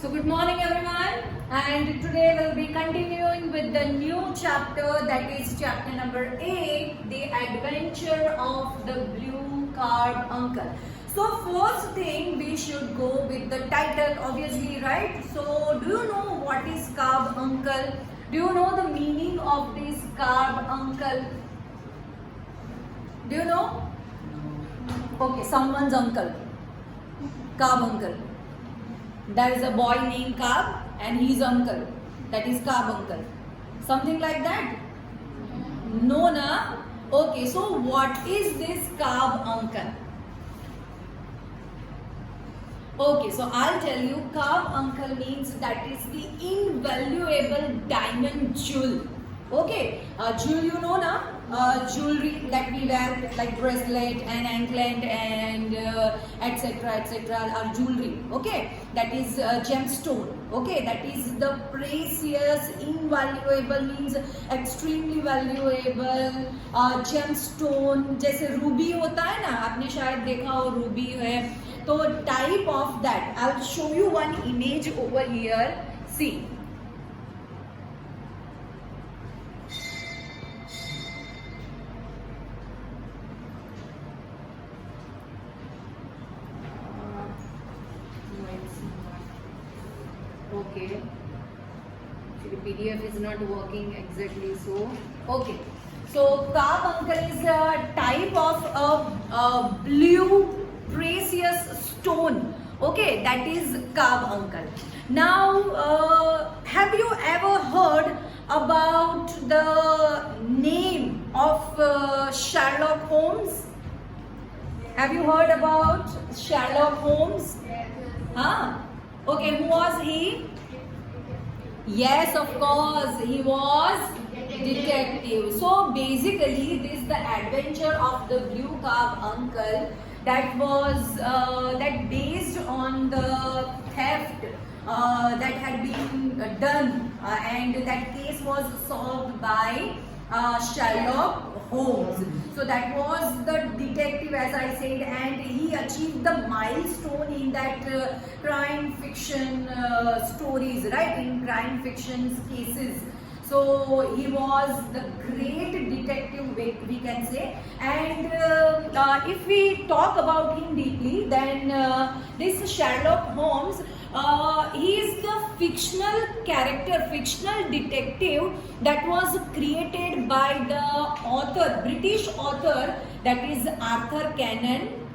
So good morning everyone, and today we'll be continuing with the new chapter, that is chapter number 8, The Adventure of the Blue Card Uncle. So first thing we should go with the title, obviously, right? So do you know what is Card Uncle? Do you know the meaning of this Card Uncle? Do you know? Okay, someone's uncle. Card Uncle. There is a boy named Cab and his uncle. That is Cab uncle. Something like that? No, na? Okay, so what is this Cab uncle? Okay, so I'll tell you, Cab uncle means that is the invaluable diamond jewel. Okay, jewel you know na? Jewelry that we wear like bracelet and anklet and etc are jewelry. Okay, that is gemstone. Okay, that is the precious, invaluable means extremely valuable gemstone. जैसे Ruby होता है ना, आपने शायद देखा हो Ruby है, तो type of that. I'll show you one image over here. See. Okay, actually PDF is not working exactly, so okay, so Cab uncle is a type of a blue precious stone. Okay, that is Cab uncle. Now have you ever heard about the name of Sherlock Holmes? Have you heard about Sherlock Holmes? Huh? Okay, who was he? Yes, of course, he was detective. So basically, this is the adventure of the Blue Cab uncle that was based on the theft that had been done, and that case was solved by Sherlock Holmes. So that was the detective, as I said, and he achieved the milestone in that crime fiction stories, right? In crime fiction cases. So he was the great detective, we can say. And if we talk about him deeply, then this Sherlock Holmes, he is the fictional character, fictional detective that was created by the author, British author, that is Arthur Conan.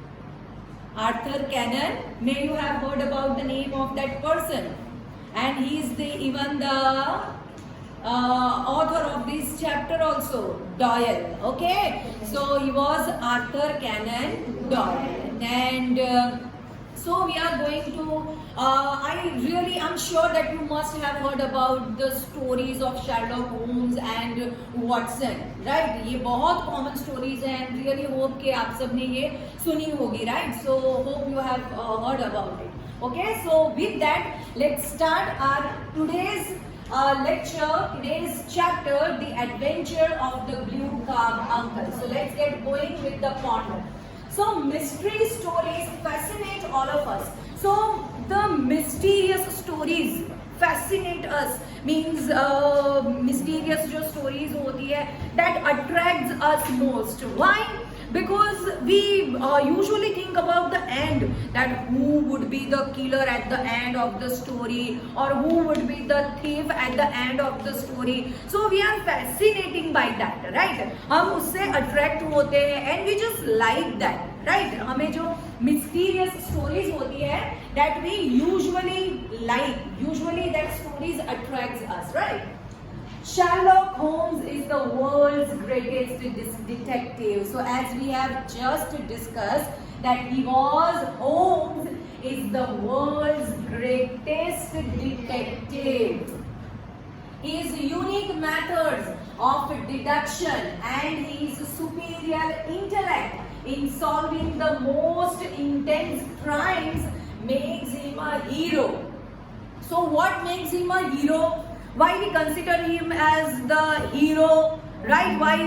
Arthur Conan, may you have heard about the name of that person. And he is even the author of this chapter also, Doyle. Okay, so he was Arthur Conan Doyle, and so we are going to I'm sure that you must have heard about the stories of Sherlock Holmes and Watson, right? ये बहुत common stories हैं, and really hope कि आप सब ने ये सुनी होगी, right? So hope you have heard about it. Okay, so with that, let's start our today's lecture, today's chapter, The Adventure of the Blue Cab Uncle. So let's get going with the plot. So mystery stories fascinate all of us. So the mysterious stories fascinate us, means mysterious जो stories होती है that attracts us most. Why? Because we usually think about the end, that who would be the killer at the end of the story, or who would be the thief at the end of the story. So we are fascinating by that, right? हम उससे attract होते हैं and we just like that, right? हमें जो mysterious stories होती है that we usually like, usually that stories attracts us, right? Sherlock Holmes is the world's greatest detective. So as we have just discussed, that Holmes is the world's greatest detective. His unique methods of deduction and his superior intellect in solving the most intense crimes makes him a hero. So what makes him a hero? Why we consider him as the hero, right? Why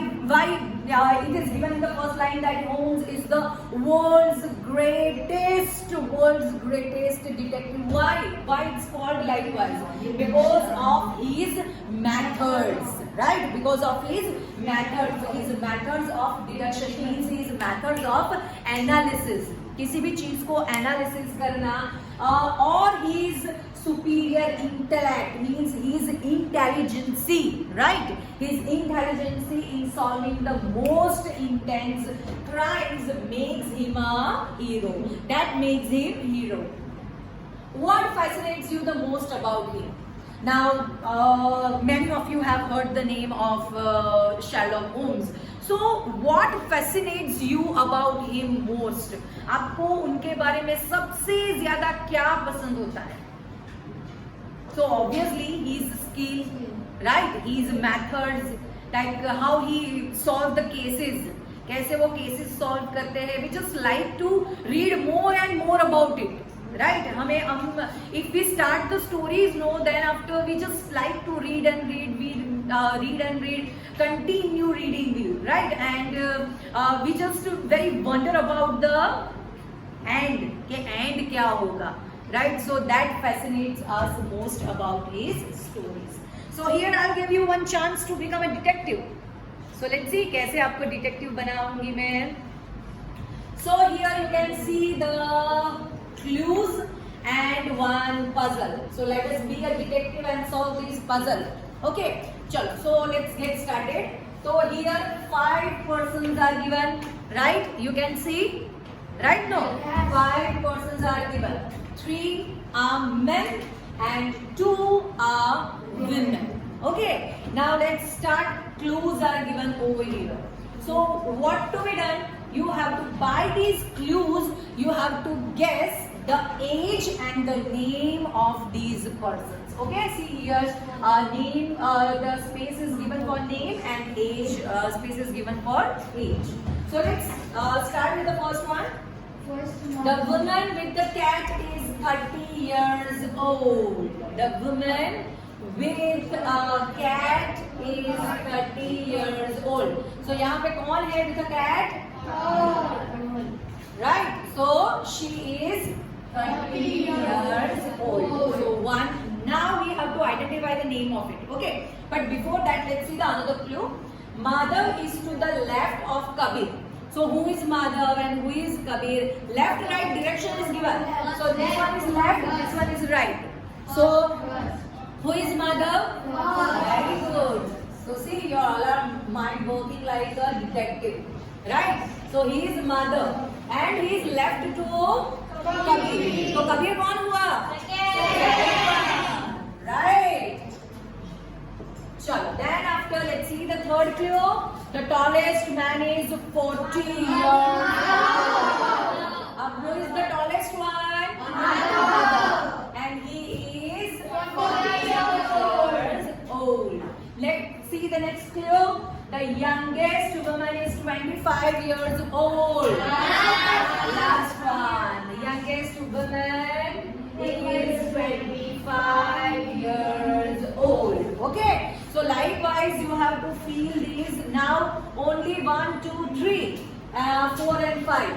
it is given in the first line that Holmes is the world's greatest detective. Why it's called likewise? Because of his methods, right? Because of his methods of deduction, means his methods of analysis. किसी भी चीज को analysis करना, और his superior intellect, means his intelligence, right? His intelligence in solving the most intense crimes makes him a hero. That makes him hero. What fascinates you the most about him? Now, many of you have heard the name of Sherlock Holmes. So, what fascinates you about him most? आपको उनके बारे में सबसे ज्यादा क्या पसंद होता है? So obviously his skill, right? His methods, like how he solve the cases. कैसे वो cases solve करते हैं? We just like to read more and more about it. Right? If we start the stories, no, then after we just like to read and read, continue reading, right? And we just very wonder about the end, के end क्या होगा, right? So that fascinates us most about his stories. So here I'll give you one chance to become a detective. So let's see कैसे आपको detective बनाऊंगी मैं. So here you can see the clues and one puzzle. So let us be a detective and solve this puzzle. Okay, chalo. So let's get started. So here 5 persons are given, right? You can see, right? No, 5 persons are given. 3 are men and 2 are women. Okay, now let's start. Clues are given over here. So what to be done? You have to, by these clues, you have to guess the age and the name of these persons. Okay, see here, name, the space is given for name, and age, space is given for age. So let's start with the first one. The woman with the cat is 30 years old. The woman with a cat is 30 years old. So यहाँ पे कौन है with a cat? Right. So she is 30 years old. So one. Now we have to identify the name of it. Okay. But before that, let's see the another clue. Madhav is to the left of Kabir. So who is Madhav and who is Kabir? Left, right direction is given. So this one is left, this one is right. So who is Madhav? Very good. So see, you all are mind working like a detective. Right? So he is Madhav and he is left to Kabir. So Kabir कौन हुआ? Right. Chalo. Then after, let's see the third clue. The tallest man is 40 years. Who is the tallest one? And he is 40 years old. Let's see the next clue. The youngest woman is 25 years old. Last one. The youngest woman is 25 years old. Okay. So likewise, you have to fill these now. Only 1, 2, 3, 4 and 5.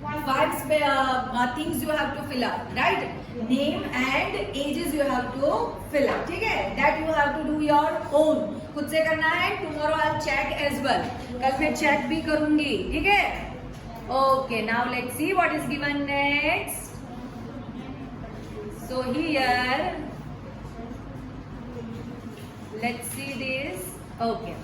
5 things you have to fill up, right? Name and ages you have to fill up. ठीक है? That you have to do your own. खुद से करना है. Tomorrow I'll check as well. कल मैं check भी करूँगी. ठीक है? Okay. Now let's see what is given next. So here, let's see this. Okay.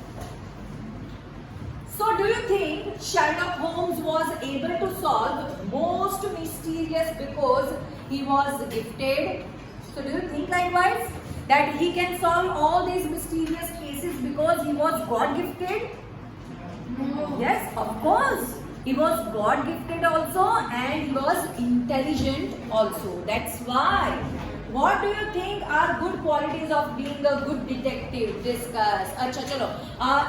So do you think Sherlock Holmes was able to solve most mysterious because he was gifted? So do you think likewise that he can solve all these mysterious cases because he was God gifted? No. Yes, of course. He was God gifted also and he was intelligent also. That's why. What do you think are good qualities of being a good detective? Discuss. Acha chalo.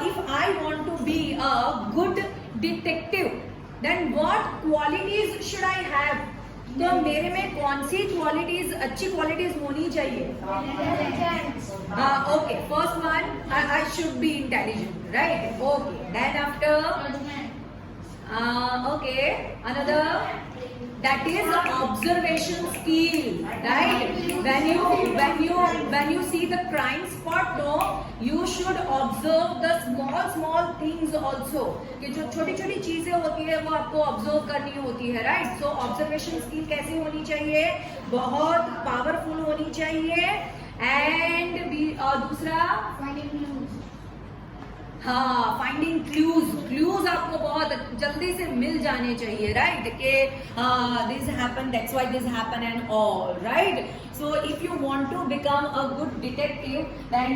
If I want to be a good detective, then what qualities should I have? तो मेरे में कौन सी qualities, अच्छी qualities होनी चाहिए? Okay, first one, I should be intelligent, right? Okay, then after, okay, another, that is observation skill, right? When you see the crime spot, no, you should observe the small things also, कि जो छोटी छोटी चीजें होती है वो आपको observe करनी होती है, राइट? सो ऑब्जर्वेशन स्किल कैसी होनी चाहिए? बहुत पावरफुल होनी चाहिए। एंड दूसरा, हाँ, फाइंडिंग क्लूज आपको बहुत जल्दी से मिल जाने चाहिए, राइट? कि this happen, that's why this happen and all, right? So if you want to become a good detective, then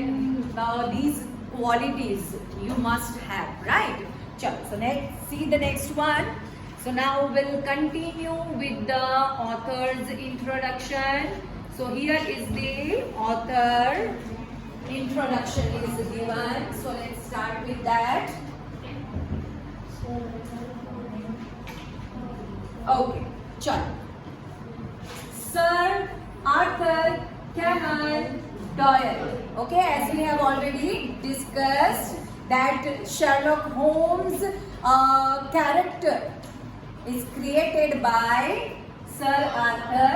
these qualities you must have, right? चलो, so next, see the next one. So now we'll continue with the author's introduction. So here is the author introduction is given, so let's start with that. Okay, chalo. Sir Arthur Conan Doyle. Okay, as we have already discussed that Sherlock Holmes character is created by Sir Arthur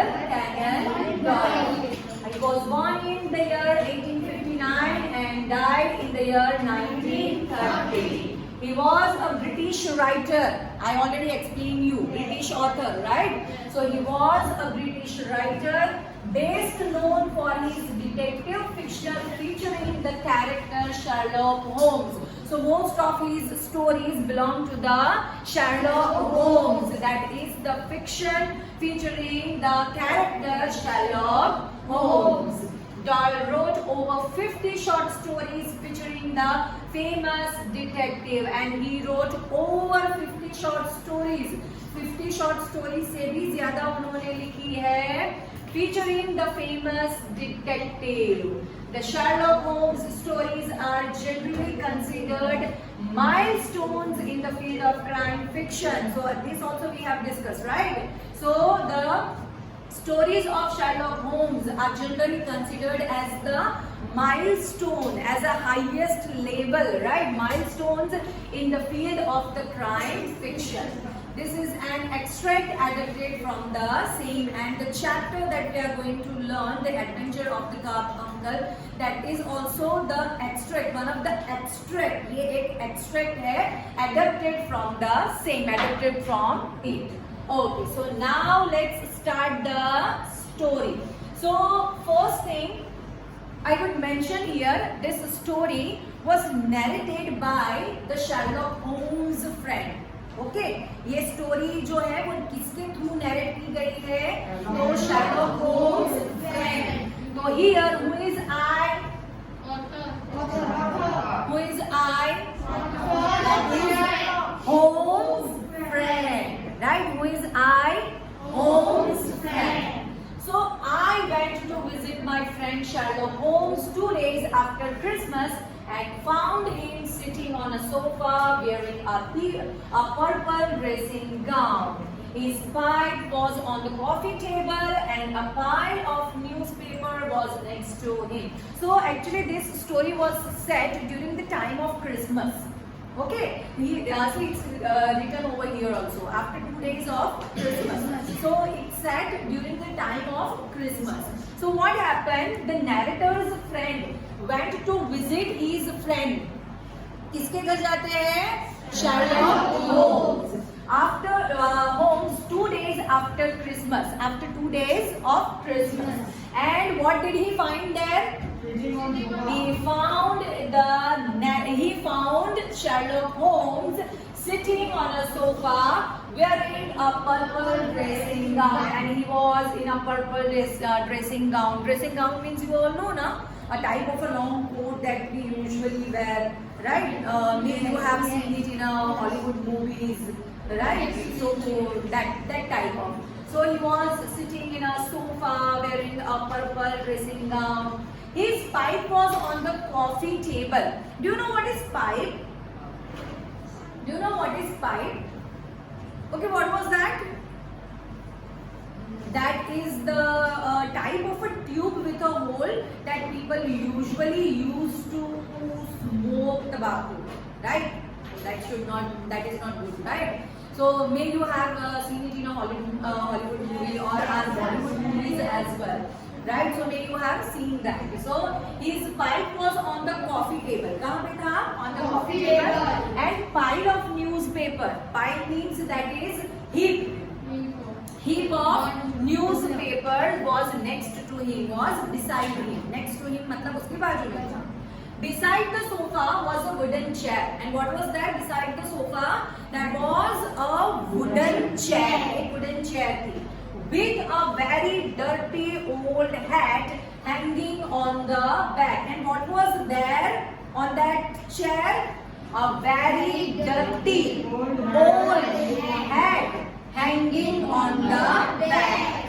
Conan Doyle. He was born in the year 1859 and died in the year 1930. He was a British writer. I already explained you, British author, right? So he was a British writer, best known for his detective fiction featuring the character Sherlock Holmes. So most of his stories belong to the Sherlock Holmes. That is the fiction featuring the character Sherlock Holmes. Doyle wrote over 50 short stories featuring the famous detective, and he wrote over 50 short stories. 50 short stories से भी ज़्यादा उन्होंने लिखी है featuring the famous detective. The Sherlock Holmes stories are generally considered milestones in the field of crime fiction. So this also we have discussed, right? So the stories of Sherlock Holmes are generally considered as the milestone, as a highest level, right? Milestones in the field of the crime fiction. This is an extract adapted from the same, and the chapter that we are going to learn, the adventure of the Carbuncle, that is also the extract, one of the extract. ये एक extract है, adapted from the same, adapted from it. Okay, so now let's start the story. So first thing I would mention here, this story was narrated by the Sherlock Holmes friend. Okay, ये story जो है वो किसके through narrate की गई है? तो Sherlock Holmes friend. तो here who is I? Who is I? Holmes friend, right? Who is I? Holmes friend. So I went to visit my friend Sherlock Holmes 2 days after Christmas and found him sitting on a sofa wearing a purple dressing gown. His pipe was on the coffee table and a pile of newspaper was next to him. So actually this story was set during the time of Christmas. Okay, see it's written over here also, after 2 days of Christmas. So it's set during the time of Christmas. So what happened? The narrator's friend went to visit his friend. किसके घर जाते हैं? Sherlock Holmes. After Holmes 2 days after Christmas, after 2 days of Christmas. And what did he find there? He found Sherlock Holmes sitting on a sofa wearing a purple dressing gown, and he was in a purple dressing gown. Dressing gown means you all know, na? A type of a long coat that we usually wear, right? Maybe you have seen it in Hollywood movies, right? So that type of. So he was sitting in a sofa wearing a purple dressing gown. His pipe was on the coffee table. Do you know what is pipe? Do you know what is pipe? Okay, what was that? That is the type of a tube with a hole that people usually use to smoke tobacco, right? That is not good, right? So may you have seen it in a Hollywood movie or our Bollywood movies as well, right? So may you have seen that. So his pipe was on the coffee table. कहाँ पे था? On the coffee table. And pile of newspaper. Pile means that is heap. Heap of newspaper was next to him, was beside him. Next to him मतलब उसके बाजू में था. Beside the sofa was a wooden chair. And what was that beside the sofa? That was a wooden chair. एक wooden chair थी. With a very dirty old hat hanging on the back. And what was there on that chair? A very dirty old hat hanging on the back.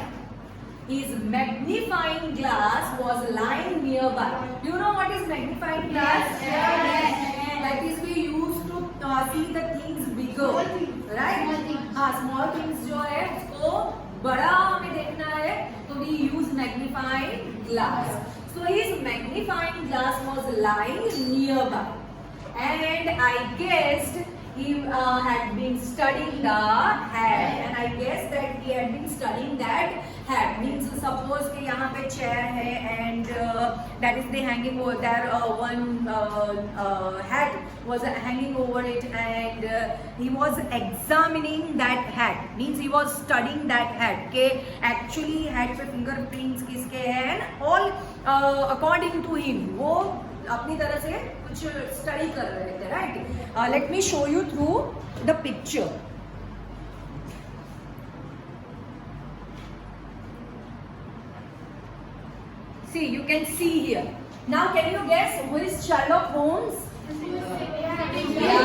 His magnifying glass was lying nearby. Do you know what is magnifying glass? Yes. That is we used to see the things bigger, right? हाँ, small things जो है उसको बड़ा हमें देखना है तो we use magnifying glass. So his magnifying glass was lying nearby, and I guessed he had been studying the hat, and I guess that he had been studying that hat. Means suppose कि यहाँ पे chair है and that is the hanging over there. One hat was hanging over it, and he was examining that hat. Means he was studying that hat. के actually hat पे fingerprints किसके हैं, and all according to him. वो अपनी तरह से कुछ study कर रहे थे, right? Let me show you through the picture. See, you can see here. Now, can you guess who is Sherlock Holmes? Yeah,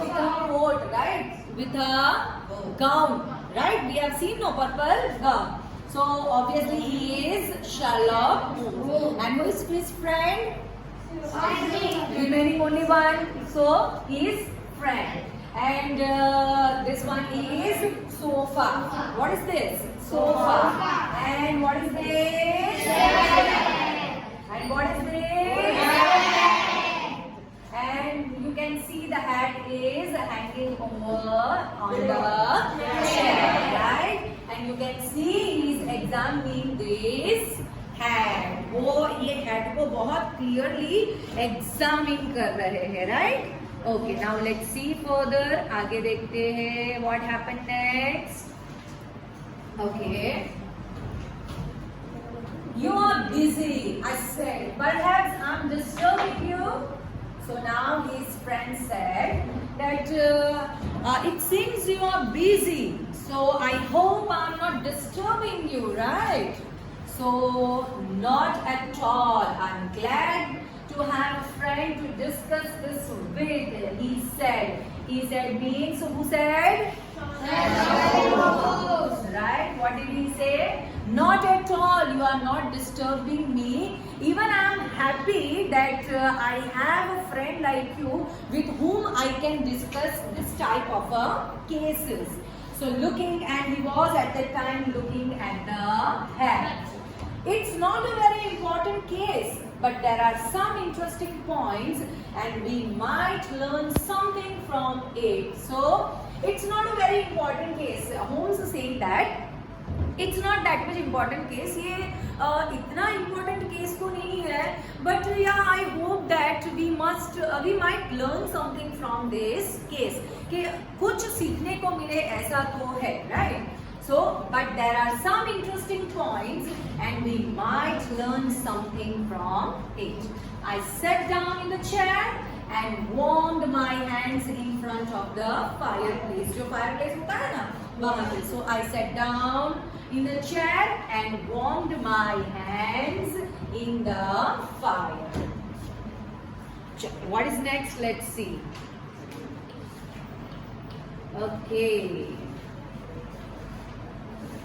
with a coat, right? With a gown, right? We have seen no purple gown. So obviously he is Sherlock Holmes. And who is his friend? Remaining only one. So he is friend. And this one is sofa. What is this? Sofa. And what is this? And what is this? And you can see the hat is hanging over on the chair, right? And you can see he is examining this hat. वो ये hat को बहुत clearly examine कर रहे हैं, right? Okay, now let's see further. आगे देखते हैं what happened next. Okay. You are busy, I said. Perhaps I'm disturbing you. So now his friend said that it seems you are busy. So I hope I'm not disturbing you, right? So not at all. I'm glad to have a friend to discuss this with. He said. He said means who said? Right? What did he say? Not at all. You are not disturbing me. Even I am happy that I have a friend like you with whom I can discuss this type of cases. So looking, and he was at that time looking at the hat. It's not a very important case, but there are some interesting points and we might learn something from it. So it's not a very important case. Holmes is saying that it's not that much important case. ये इतना important case तो नहीं है. But yeah, I hope that we might learn something from this case. कि कुछ सीखने को मिले ऐसा तो है, right? So, but there are some interesting points and we might learn something from it. I sat down in the chair and warmed my hands in front of the fireplace. जो fireplace होता है ना, वहाँ पे. So I sat down in the chair and warmed my hands in the fire. What is next? Let's see. Okay.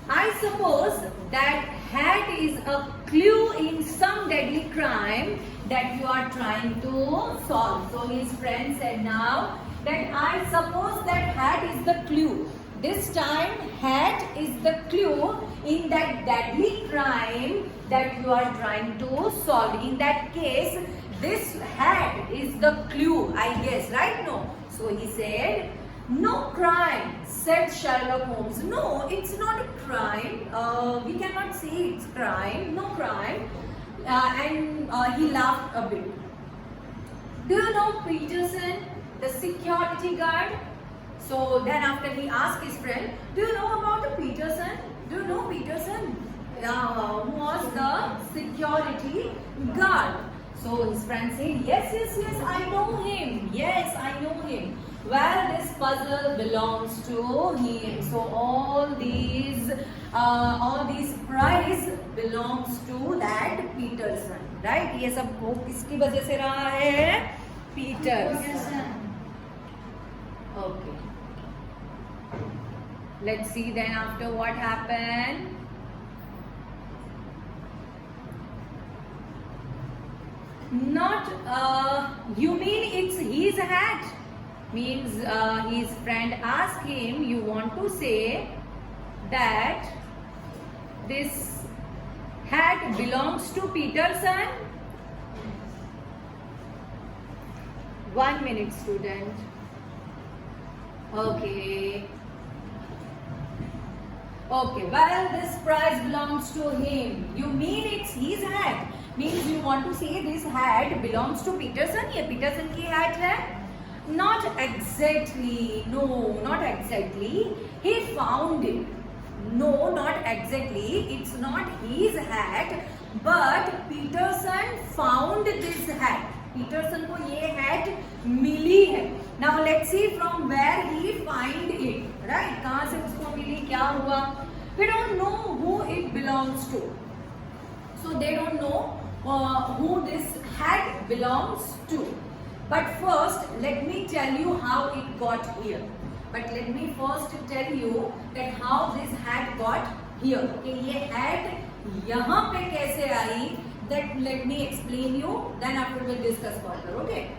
I suppose that hat is a clue in some deadly crime that you are trying to solve. So his friend said now that I suppose that hat is the clue. This time hat is the clue in that deadly crime that you are trying to solve. In that case, this hat is the clue, I guess, right? No. So he said, no crime, said Sherlock Holmes. No, it's not a crime. We cannot say it's crime. No crime. And he laughed a bit. Do you know Peterson, the security guard? So then after he asked his friend, do you know about the Peterson? Do you know Peterson? Who was the security guard? So his friend said, yes, I know him. Yes, I know him. Well, this puzzle belongs to him. So all these prize belongs to that Peterson, right? ये सब वो किसकी वजह से रहा है? Peterson. Okay. Let's see then after what happened. Not, you mean it's his hat? Means his friend asked him, you want to say that this hat belongs to Peterson? 1 minute, student. Okay. Okay, well, this prize belongs to him. You mean it's his hat? Means you want to say this hat belongs to Peterson? ये Peterson की hat है? Not exactly. No, not exactly. He found it. No, not exactly. It's not his hat, but Peterson found this hat. Peterson को ये hat मिली है. Now let's see from where he find it. Right? कहाँ से उसको मिली? क्या हुआ? We don't know who it belongs to. So they don't know who this hat belongs to. But first, let me tell you how it got here. But let me first tell you that how this hat got here. कि ये hat यहाँ पे कैसे आई? That let me explain you. Then after we'll discuss further. Okay.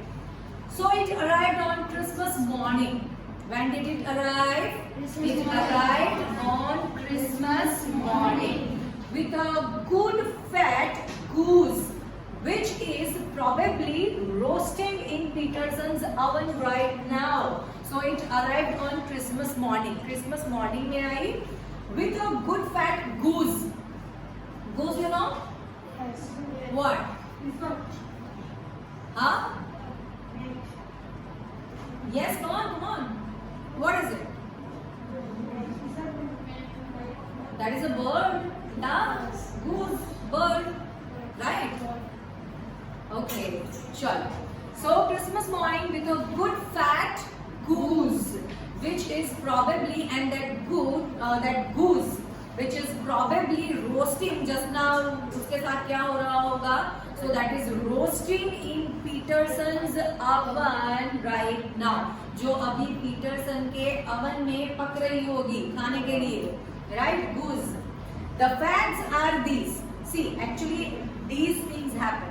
So it arrived on Christmas morning. When did it arrive? It arrived on Christmas morning with a good fat goose, which is probably roasting in Peterson's oven right now. So it arrived on Christmas morning. Christmas morning में आई with a good fat goose. Goose, you know? Yes. What? Huh? Yes, come on. What is it? That is a bird. Yeah, goose, bird. Right? Okay, sure. So Christmas morning with a good fat goose, which is probably, and that goose, which is probably roasting just now. उसके साथ क्या हो रहा होगा? So that is roasting in Peterson's oven right now. जो अभी Peterson के oven में पक रही होगी खाने के लिए, right? Goose. The facts are these. See, actually these things happen.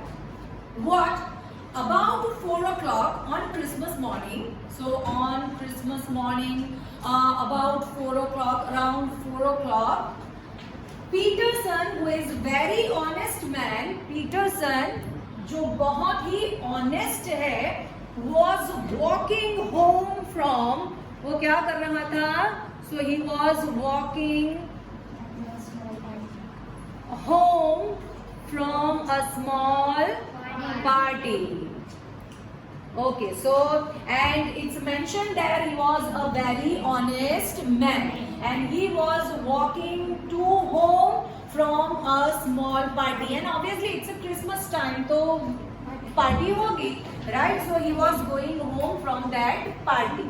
What? About 4 o'clock on Christmas morning. So on Christmas morning, about 4 o'clock, around 4 o'clock, Peterson, who is very honest man, Peterson, जो बहुत ही honest है, was walking home from, वो क्या कर रहा था? So he was walking home from a small party. Okay, so and it's mentioned that he was a very honest man and he was walking to home from a small party, and obviously it's a Christmas time, so party hogi, right? So he was going home from that party.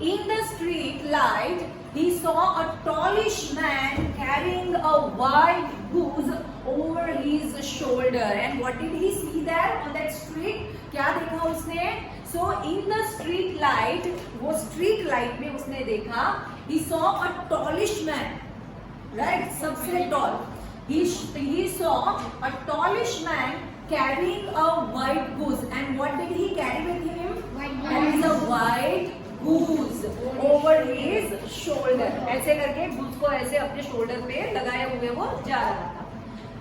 In the street light, he saw a tallish man carrying a white goose over his shoulder. And what did he see there on that street? क्या देखा उसने? So in the street light, वो street light में उसने देखा, he saw a tallish man, right? सबसे tall. He saw a tallish man carrying a white goose. And what did he carry with him? There is a white goose over his shoulder. ऐसे करके goose को ऐसे अपने shoulder पे लगाए हुए वो जा रहा था.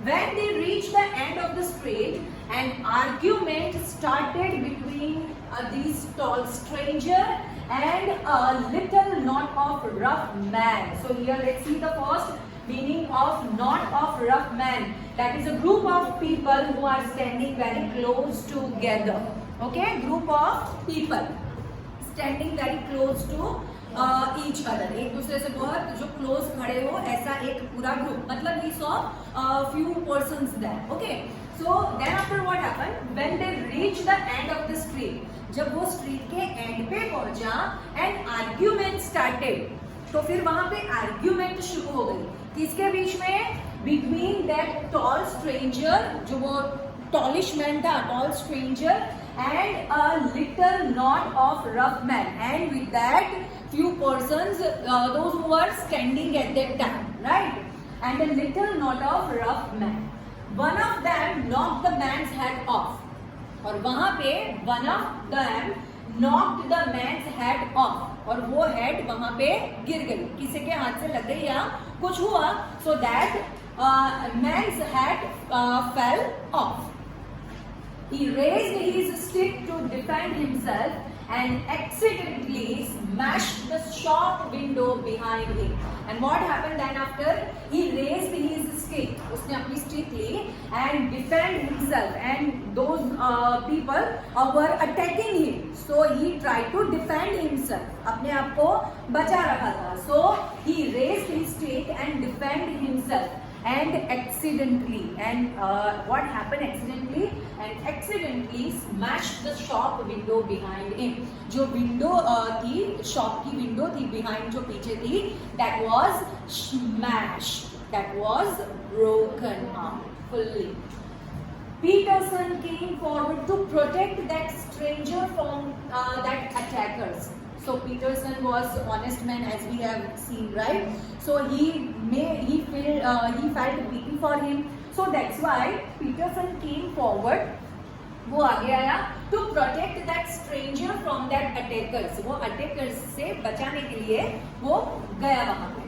When they reached the end of the street, an argument started between these tall stranger and a little knot of rough man. So here let's see the first meaning of knot of rough man. That is a group of people who are standing very close together. Okay, group of people standing very close to each other. एक दूसरे से बहुत जो close खड़े हो, ऐसा एक पूरा group. मतलब he saw few persons there. Okay, so then after what happened? When they reached the end of the street, जब वो street के end पे पहुंचा, an argument started. तो फिर वहां पे आर्ग्यूमेंट शुरू हो गई. किसके बीच में? बिटवीन दैट टॉल स्ट्रेंजर, जो वो टॉलिश मैन था, tall stranger, and a little knot of rough man, and with that few persons, those who were standing at that time, right? And a little knot of rough men. One of them knocked the man's head off. और वहां पे one of them knocked the man's head off. और वो head वहां पे गिर गई, किसी के हाथ से लग गई या कुछ हुआ. So that man's head fell off. He raised his stick to defend himself and accidentally smashed the shop window behind him. And what happened then after? He raised his stick. उसने अपनी stick Lee and defend himself. And those people were attacking him. So he tried to defend himself. अपने आप को बचा रहा था. So he raised his stick and defend himself. And accidentally, and what happened accidentally? And accidentally smashed the shop window behind him. जो window थी, shop की window थी behind, जो पीछे थी, that was smashed, that was broken fully. Peterson came forward to protect that stranger from that attackers. So Peterson was honest man, as we have seen, right? So he felt pity for him. So that's why Peterson came forward. वो आगे आया to protect that stranger from that attackers. वो attackers से बचाने के लिए वो गया वहाँ पे.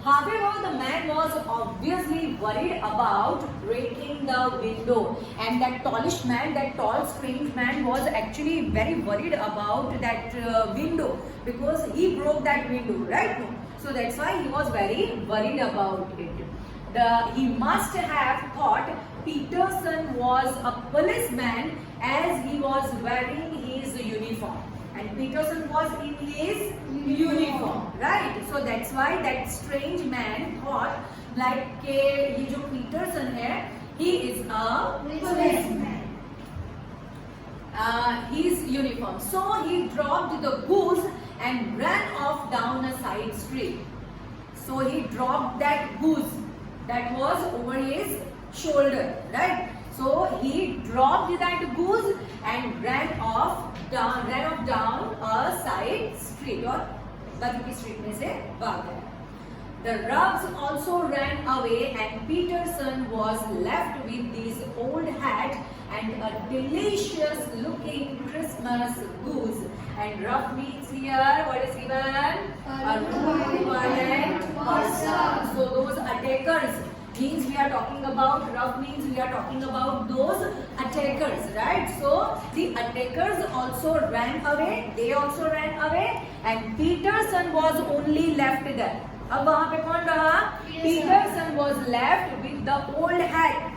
However, the man was obviously worried about breaking the window, and that tallish man, that tall, strange man, was actually very worried about that window, because he broke that window, right? So that's why he was very worried about it. He must have thought Peterson was a policeman, as he was wearing his uniform. And Peterson was in his uniform, right? So that's why that strange man thought like कि ये जो Peterson है, he is a policeman. His uniform. So he dropped the goose and ran off down a side street. So he dropped that goose that was over his shoulder, right? So he dropped that goose and ran off down a side street, और बाजू की street में से भाग गया. The roughs also ran away, and Peterson was left with this old hat and a delicious looking Christmas goose. And rough means here, what is given? A rude person. So those attackers means we are talking about, rough means we are talking about those attackers, right? So the attackers also ran away, they also ran away, and Peterson was only left there. अब वहाँ पे कौन रहा? Peterson was left with the old hat,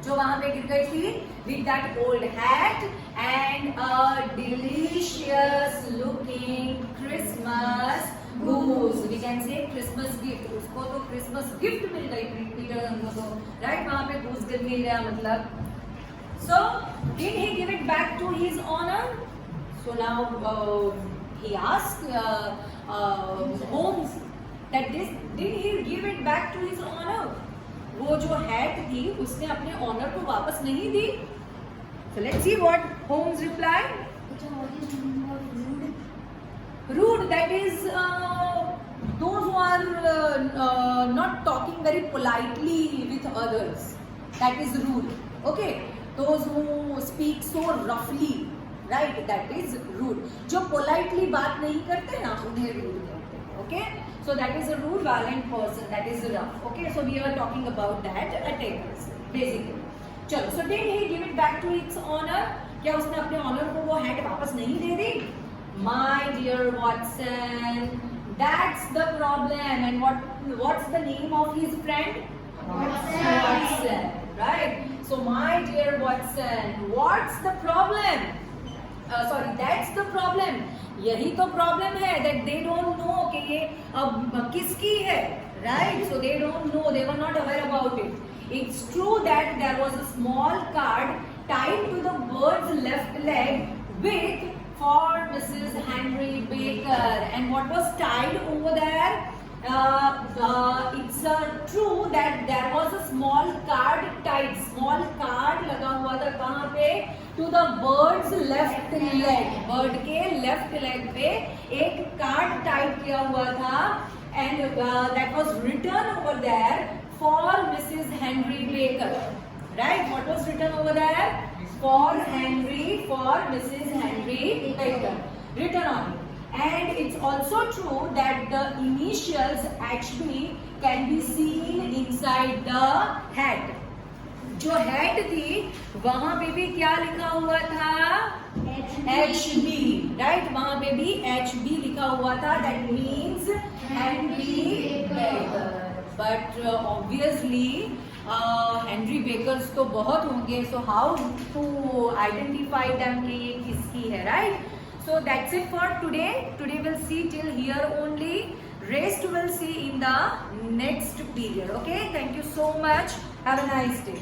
जो वहाँ पे गिर गई थी, with that old hat and a delicious looking Christmas goose. We can say Christmas gift. उसको तो Christmas gift मिल गई Peterson को तो, right? वहाँ पे goose गिर गया मतलब. So did he give it back to his owner? So now he asked Holmes that did he give it back to his owner? वो जो hat थी उसने अपने owner को वापस नहीं दी. So let's see what Holmes replied. Rude, that is those who are not talking very politely with others. That is rude. Okay, those who speak so roughly. Right, that is rude. जो politely बात नहीं करते ना उन्हें rude कहते हैं. Okay, so that is a rude violent person, that is rough. Okay, so we are talking about that attackers basically. चलो, so did he give it back to its honour? क्या उसने अपने ऑनर को वो hat वापस नहीं दे दी? My dear Watson, that's the problem. And what's the name of his friend? Watson, right? So my dear Watson, what's the problem? Sorry, that's the problem. यही तो problem है that they don't know कि ये अब किसकी है, right? So they don't know, they were not aware about it. It's true that there was a small card tied to the bird's left leg with for Mrs. Henry Baker. And what was tied over there? It's true that there was a small card tied. Small card लगा हुआ था कहाँ पे? To the bird's left leg. Bird के left leg पे एक card tied किया हुआ था. And that was written over there for Mrs. Henry Baker. Right? What was written over there? For Mrs. Henry Baker. Written on it. And it's also true that the initials HB can be seen inside the hat. जो hat थी वहां पे भी क्या लिखा हुआ था? HB, right? वहां पे भी HB लिखा हुआ था. That means Henry Baker. But obviously Henry Bakers तो बहुत होंगे. So how to identify them कि ये किसकी है, right? So that's it for today. Today we'll see till here only. Rest we'll see in the next period. Okay. Thank you so much. Have a nice day.